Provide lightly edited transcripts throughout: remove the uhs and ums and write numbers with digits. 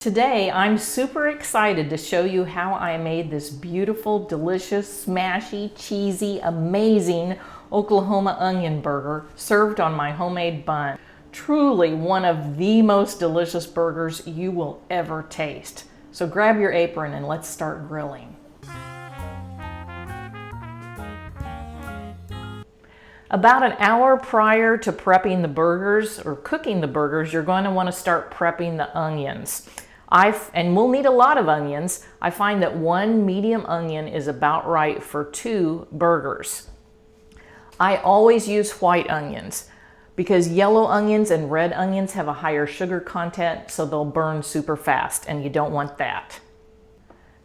Today, I'm super excited to show you how I made this beautiful, delicious, smashy, cheesy, amazing Oklahoma onion burger served on my homemade bun. Truly one of the most delicious burgers you will ever taste. So grab your apron and let's start grilling. About an hour prior to prepping the burgers or cooking the burgers, you're going to want to start prepping the onions. And we'll need a lot of onions. I find that one medium onion is about right for 2 burgers. I always use white onions because yellow onions and red onions have a higher sugar content, so they'll burn super fast, and you don't want that.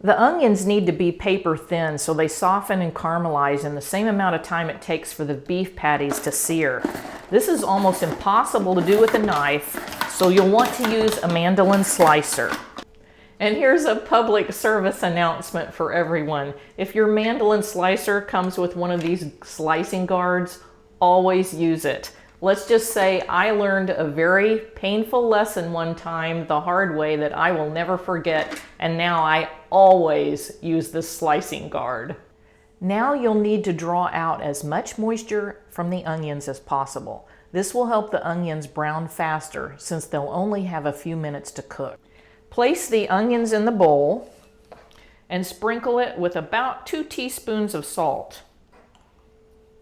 The onions need to be paper thin so they soften and caramelize in the same amount of time it takes for the beef patties to sear. This is almost impossible to do with a knife, so you'll want to use a mandolin slicer. And here's a public service announcement for everyone. If your mandolin slicer comes with one of these slicing guards, always use it. Let's just say I learned a very painful lesson one time the hard way that I will never forget, and now I always use this slicing guard. Now you'll need to draw out as much moisture from the onions as possible. This will help the onions brown faster since they'll only have a few minutes to cook. Place the onions in the bowl and sprinkle it with about 2 teaspoons of salt.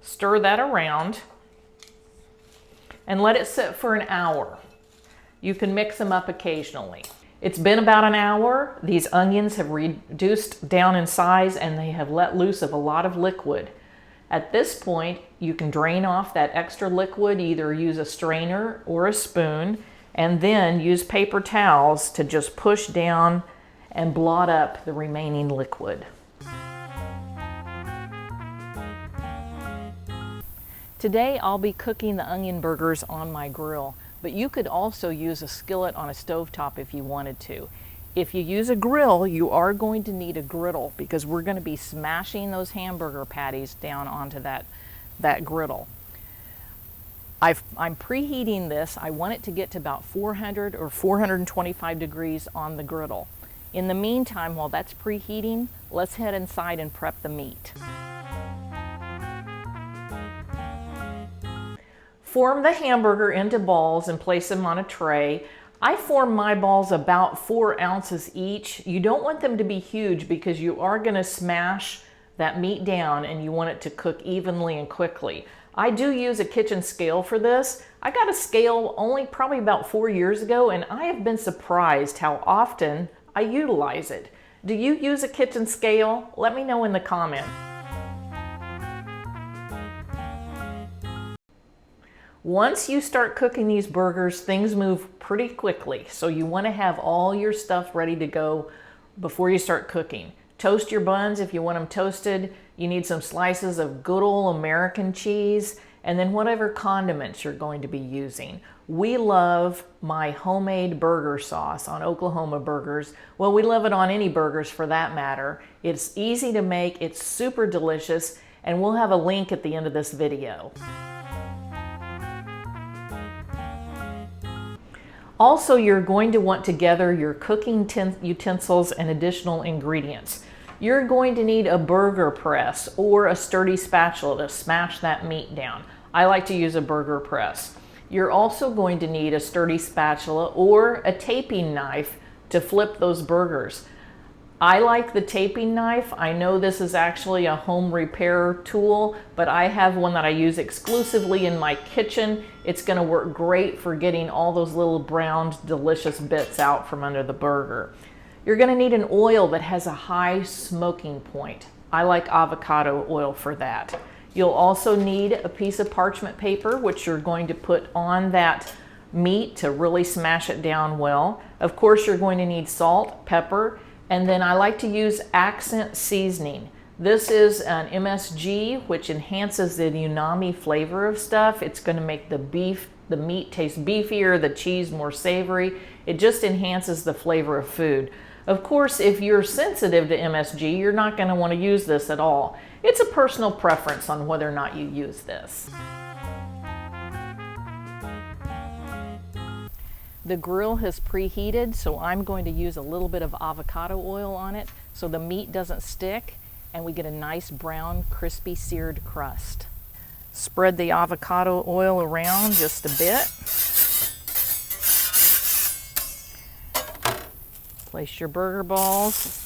Stir that around and let it sit for an hour. You can mix them up occasionally. It's been about an hour. These onions have reduced down in size and they have let loose of a lot of liquid. At this point, you can drain off that extra liquid, either use a strainer or a spoon, and then use paper towels to just push down and blot up the remaining liquid. Today I'll be cooking the onion burgers on my grill, but you could also use a skillet on a stovetop if you wanted to. If you use a grill, you are going to need a griddle because we're going to be smashing those hamburger patties down onto that griddle. I'm preheating this. I want it to get to about 400 or 425 degrees on the griddle. In the meantime, while that's preheating, let's head inside and prep the meat. Form the hamburger into balls and place them on a tray. I form my balls about 4 ounces each. You don't want them to be huge because you are going to smash that meat down and you want it to cook evenly and quickly. I do use a kitchen scale for this. I got a scale only probably about 4 years ago, and I have been surprised how often I utilize it. Do you use a kitchen scale? Let me know in the comments. Once you start cooking these burgers, things move pretty quickly, so you want to have all your stuff ready to go before you start cooking. Toast your buns if you want them toasted. You need some slices of good old American cheese, and then whatever condiments you're going to be using. We love my homemade burger sauce on Oklahoma burgers. Well, we love it on any burgers for that matter. It's easy to make, it's super delicious, and we'll have a link at the end of this video. Also, you're going to want to gather your cooking utensils and additional ingredients. You're going to need a burger press or a sturdy spatula to smash that meat down. I like to use a burger press. You're also going to need a sturdy spatula or a taping knife to flip those burgers. I like the taping knife. I know this is actually a home repair tool, but I have one that I use exclusively in my kitchen. It's going to work great for getting all those little browned, delicious bits out from under the burger. You're going to need an oil that has a high smoking point. I like avocado oil for that. You'll also need a piece of parchment paper, which you're going to put on that meat to really smash it down well. Of course, you're going to need salt, pepper, and then I like to use accent seasoning. This is an MSG, which enhances the umami flavor of stuff. It's going to make the meat taste beefier, the cheese more savory. It just enhances the flavor of food. Of course, if you're sensitive to MSG, you're not going to want to use this at all. It's a personal preference on whether or not you use this. The grill has preheated, so I'm going to use a little bit of avocado oil on it so the meat doesn't stick and we get a nice brown, crispy, seared crust. Spread the avocado oil around just a bit. Place your burger balls.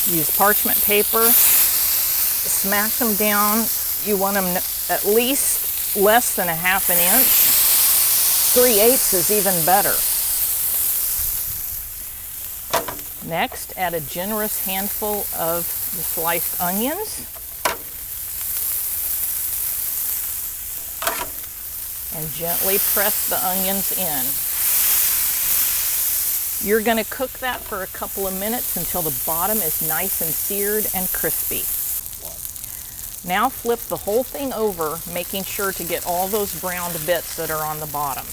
Use parchment paper. Smack them down. You want them at least less than a half an inch. 3/8 is even better. Next, add a generous handful of the sliced onions. And gently press the onions in. You're going to cook that for a couple of minutes until the bottom is nice and seared and crispy. Now flip the whole thing over, making sure to get all those browned bits that are on the bottom.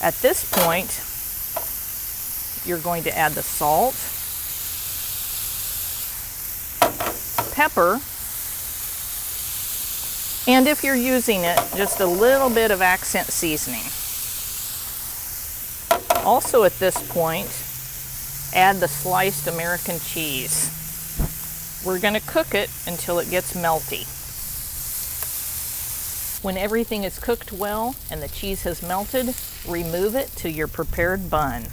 At this point, you're going to add the salt, pepper, and if you're using it, just a little bit of accent seasoning. Also at this point, add the sliced American cheese. We're going to cook it until it gets melty. When everything is cooked well and the cheese has melted, remove it to your prepared bun.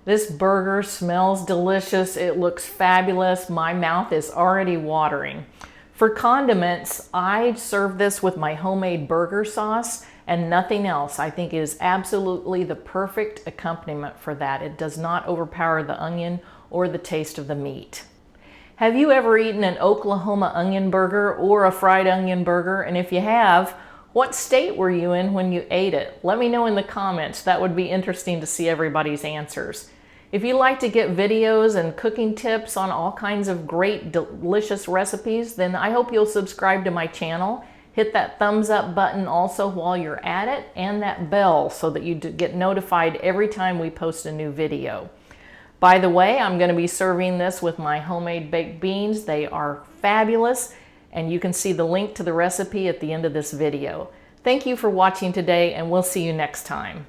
This burger smells delicious. It looks fabulous. My mouth is already watering. For condiments, I serve this with my homemade burger sauce and nothing else. I think it is absolutely the perfect accompaniment for that. It does not overpower the onion or the taste of the meat. Have you ever eaten an Oklahoma onion burger or a fried onion burger? And if you have, what state were you in when you ate it? Let me know in the comments. That would be interesting to see everybody's answers. If you'd like to get videos and cooking tips on all kinds of great, delicious recipes, then I hope you'll subscribe to my channel. Hit that thumbs up button also while you're at it, and that bell so that you get notified every time we post a new video. By the way, I'm going to be serving this with my homemade baked beans. They are fabulous, and you can see the link to the recipe at the end of this video. Thank you for watching today, and we'll see you next time.